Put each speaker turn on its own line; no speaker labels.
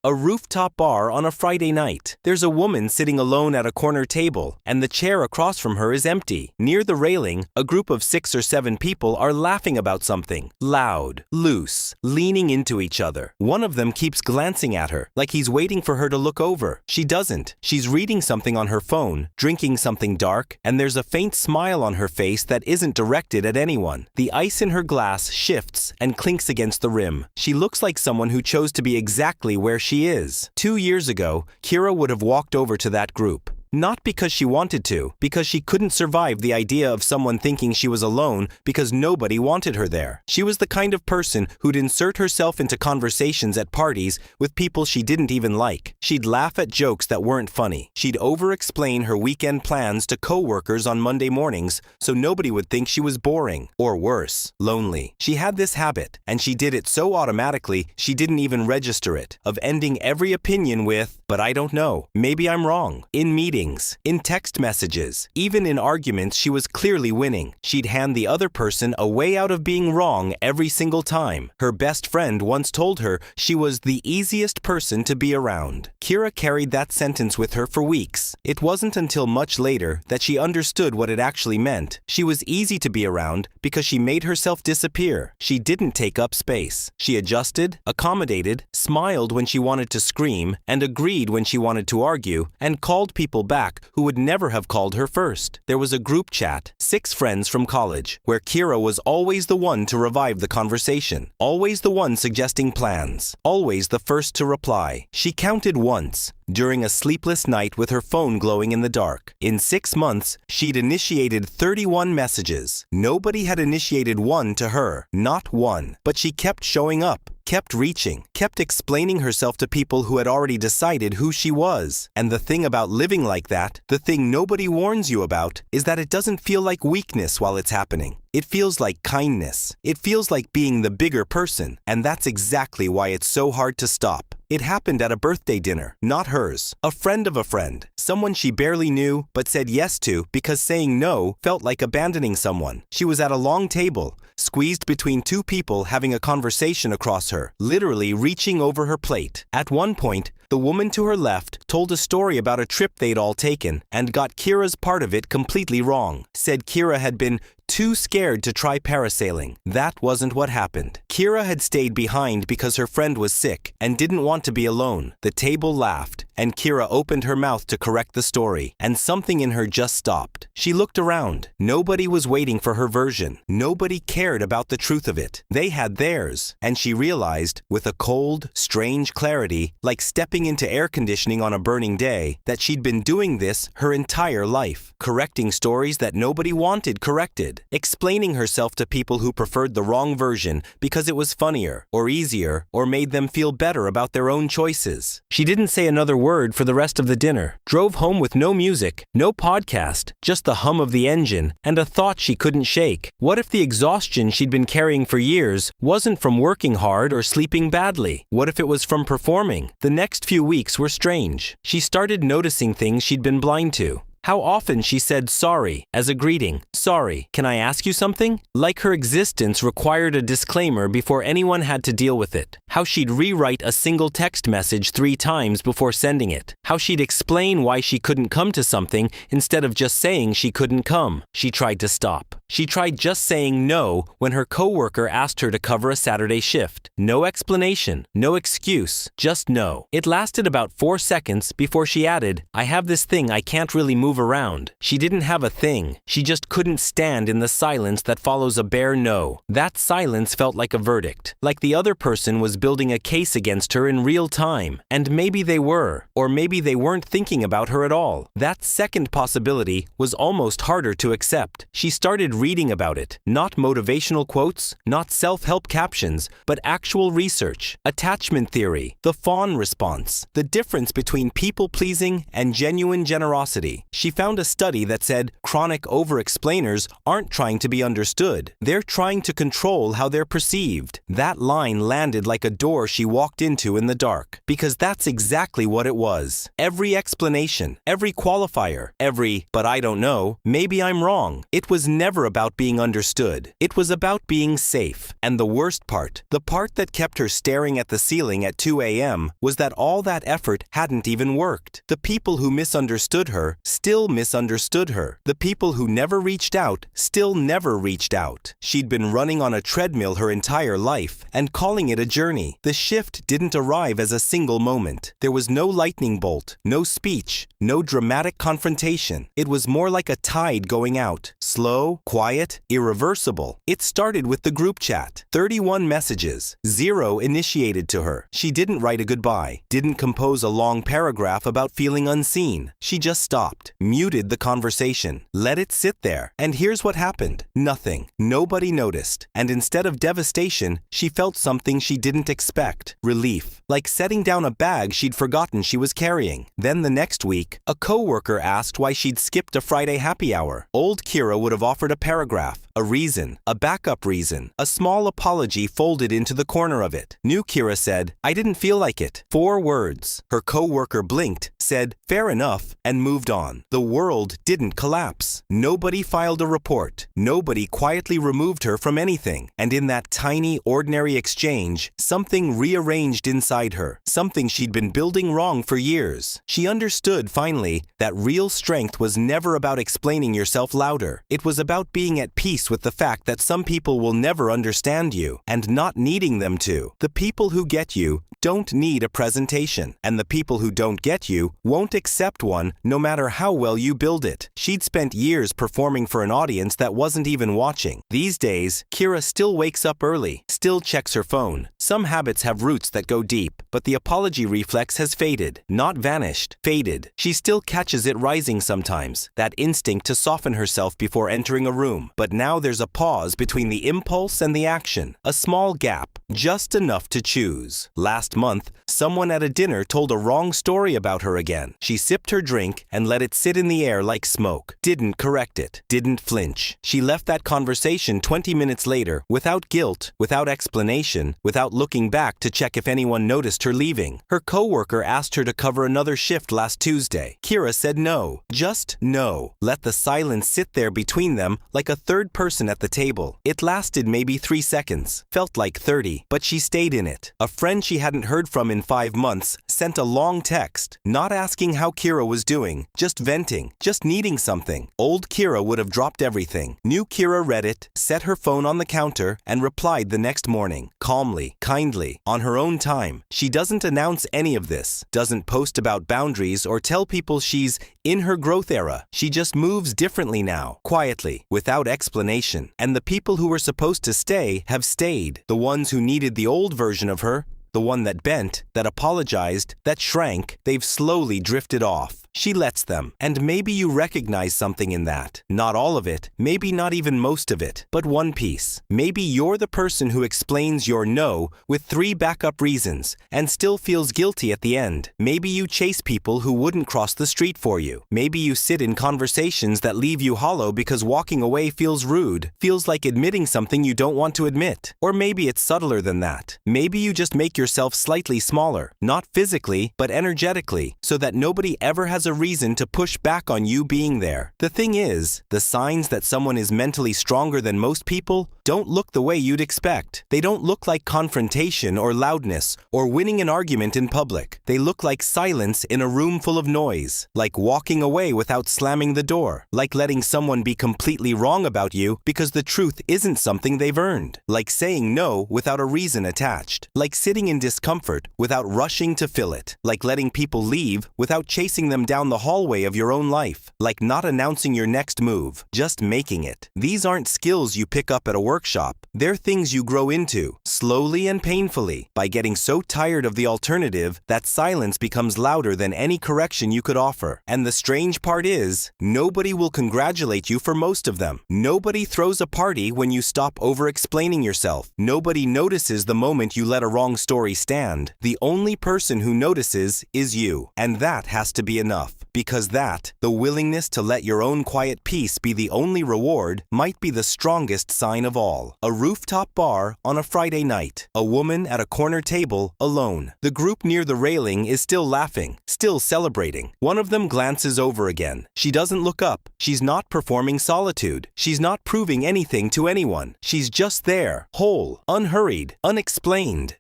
A rooftop bar on a Friday night. There's a woman sitting alone at a corner table, and the chair across from her is empty. Near the railing, a group of 6 or 7 people are laughing about something. Loud, loose, leaning into each other. One of them keeps glancing at her, like he's waiting for her to look over. She doesn't. She's reading something on her phone, drinking something dark, and there's a faint smile on her face that isn't directed at anyone. The ice in her glass shifts and clinks against the rim. She looks like someone who chose to be exactly where she is. 2 years ago, Kira would have walked over to that group. Not because she wanted to, because she couldn't survive the idea of someone thinking she was alone because nobody wanted her there. She was the kind of person who'd insert herself into conversations at parties with people she didn't even like. She'd laugh at jokes that weren't funny. She'd over-explain her weekend plans to co-workers on Monday mornings so nobody would think she was boring, or worse, lonely. She had this habit, and she did it so automatically she didn't even register it, of ending every opinion with, "But I don't know. Maybe I'm wrong." In meetings, in text messages, even in arguments she was clearly winning. She'd hand the other person a way out of being wrong every single time. Her best friend once told her she was the easiest person to be around. Kira carried that sentence with her for weeks. It wasn't until much later that she understood what it actually meant. She was easy to be around because she made herself disappear. She didn't take up space. She adjusted, accommodated, smiled when she wanted to scream, and agreed when she wanted to argue, and called people back who would never have called her first. There was a group chat, 6 friends from college, where Kira was always the one to revive the conversation, always the one suggesting plans, always the first to reply. She counted once, during a sleepless night with her phone glowing in the dark. In 6 months, she'd initiated 31 messages. Nobody had initiated one to her, not one. But she kept showing up, kept reaching, kept explaining herself to people who had already decided who she was. And the thing about living like that, the thing nobody warns you about, is that it doesn't feel like weakness while it's happening. It feels like kindness. It feels like being the bigger person, and that's exactly why it's so hard to stop. It happened at a birthday dinner, not hers. A friend of a friend, someone she barely knew but said yes to because saying no felt like abandoning someone. She was at a long table, squeezed between 2 people having a conversation across her, literally reaching over her plate. At one point, the woman to her left told a story about a trip they'd all taken and got Kira's part of it completely wrong. Said Kira had been too scared to try parasailing. That wasn't what happened. Kira had stayed behind because her friend was sick and didn't want to be alone. The table laughed, and Kira opened her mouth to correct the story, and something in her just stopped. She looked around. Nobody was waiting for her version. Nobody cared about the truth of it. They had theirs, and she realized, with a cold, strange clarity, like stepping into air conditioning on a burning day, that she'd been doing this her entire life, correcting stories that nobody wanted corrected, explaining herself to people who preferred the wrong version because it was funnier, or easier, or made them feel better about their own choices. She didn't say another word for the rest of the dinner, drove home with no music, no podcast, just the hum of the engine, and a thought she couldn't shake. What if the exhaustion she'd been carrying for years wasn't from working hard or sleeping badly? What if it was from performing? The next few weeks were strange. She started noticing things she'd been blind to. How often she said sorry as a greeting. Sorry, can I ask you something? Like her existence required a disclaimer before anyone had to deal with it. How she'd rewrite a single text message 3 times before sending it. How she'd explain why she couldn't come to something instead of just saying she couldn't come. She tried to stop. She tried just saying no when her coworker asked her to cover a Saturday shift. No explanation, no excuse, just no. It lasted about 4 seconds before she added, I have this thing I can't really move around. She didn't have a thing. She just couldn't stand in the silence that follows a bare no. That silence felt like a verdict, like the other person was building a case against her in real time. And maybe they were, or maybe they weren't thinking about her at all. That second possibility was almost harder to accept. She started reading about it. Not motivational quotes, not self-help captions, but actual research, attachment theory, the fawn response, the difference between people-pleasing and genuine generosity. She found a study that said chronic over-explainers aren't trying to be understood. They're trying to control how they're perceived. That line landed like a door she walked into in the dark, because that's exactly what it was. Every explanation, every qualifier, every, but I don't know, maybe I'm wrong. It was never about being understood. It was about being safe. And the worst part, the part that kept her staring at the ceiling at 2 a.m., was that all that effort hadn't even worked. The people who misunderstood her still misunderstood her. The people who never reached out still never reached out. She'd been running on a treadmill her entire life and calling it a journey. The shift didn't arrive as a single moment. There was no lightning bolt, no speech, no dramatic confrontation. It was more like a tide going out. Slow, quiet, irreversible. It started with the group chat. 31 messages. 0 initiated to her. She didn't write a goodbye. Didn't compose a long paragraph about feeling unseen. She just stopped. Muted the conversation. Let it sit there. And here's what happened. Nothing. Nobody noticed. And instead of devastation, she felt something she didn't expect. Relief. Like setting down a bag she'd forgotten she was carrying. Then the next week, a coworker asked why she'd skipped a Friday happy hour. Old Kira would have offered a paragraph, a reason, a backup reason, a small apology folded into the corner of it. New Kira said, I didn't feel like it. 4 words. Her coworker blinked, said, fair enough, and moved on. The world didn't collapse. Nobody filed a report. Nobody quietly removed her from anything. And in that tiny, ordinary exchange, something rearranged inside her. Something she'd been building wrong for years. She understood, finally, that real strength was never about explaining yourself louder. It was about being at peace with the fact that some people will never understand you, and not needing them to. The people who get you don't need a presentation, and the people who don't get you won't accept one no matter how well you build it. She'd spent years performing for an audience that wasn't even watching. These days, Kira still wakes up early, still checks her phone. Some habits have roots that go deep, but the apology reflex has faded. Not vanished, faded. She still catches it rising sometimes, that instinct to soften herself before entering a room. But now there's a pause between the impulse and the action. A small gap, just enough to choose. Last month, someone at a dinner told a wrong story about her again. She sipped her drink and let it sit in the air like smoke. Didn't correct it. Didn't flinch. She left that conversation 20 minutes later without guilt, without explanation, without looking back to check if anyone noticed her leaving. Her coworker asked her to cover another shift last Tuesday. Kira said no. Just no. Let the silence sit there between them like a third person at the table. It lasted maybe 3 seconds. Felt like 30, but she stayed in it. A friend she hadn't heard from in 5 months sent a long text, not asking how Kira was doing, just venting, just needing something. Old Kira would have dropped everything. New Kira read it, set her phone on the counter, and replied the next morning, calmly, kindly, on her own time. She doesn't announce any of this, doesn't post about boundaries or tell people she's in her growth era. She just moves differently now, quietly, without explanation. And the people who were supposed to stay have stayed. The ones who needed the old version of her, the one that bent, that apologized, that shrank, they've slowly drifted off. She lets them, and maybe you recognize something in that. Not all of it, maybe not even most of it, but one piece. Maybe you're the person who explains your no with 3 backup reasons and still feels guilty at the end. Maybe you chase people who wouldn't cross the street for you. Maybe you sit in conversations that leave you hollow because walking away feels rude, feels like admitting something you don't want to admit. Or maybe it's subtler than that. Maybe you just make yourself slightly smaller, not physically, but energetically, so that nobody ever has a reason to push back on you being there. The thing is, the signs that someone is mentally stronger than most people don't look the way you'd expect. They don't look like confrontation or loudness or winning an argument in public. They look like silence in a room full of noise, like walking away without slamming the door, like letting someone be completely wrong about you because the truth isn't something they've earned, like saying no without a reason attached, like sitting in discomfort without rushing to fill it, like letting people leave without chasing them down the hallway of your own life, like not announcing your next move, just making it. These aren't skills you pick up at a workshop. They're things you grow into, slowly and painfully, by getting so tired of the alternative that silence becomes louder than any correction you could offer. And the strange part is, nobody will congratulate you for most of them. Nobody throws a party when you stop over-explaining yourself. Nobody notices the moment you let a wrong story stand. The only person who notices is you. And that has to be enough. Because that, the willingness to let your own quiet peace be the only reward, might be the strongest sign of all. A rooftop bar on a Friday night. A woman at a corner table, alone. The group near the railing is still laughing, still celebrating. One of them glances over again. She doesn't look up. She's not performing solitude. She's not proving anything to anyone. She's just there, whole, unhurried, unexplained.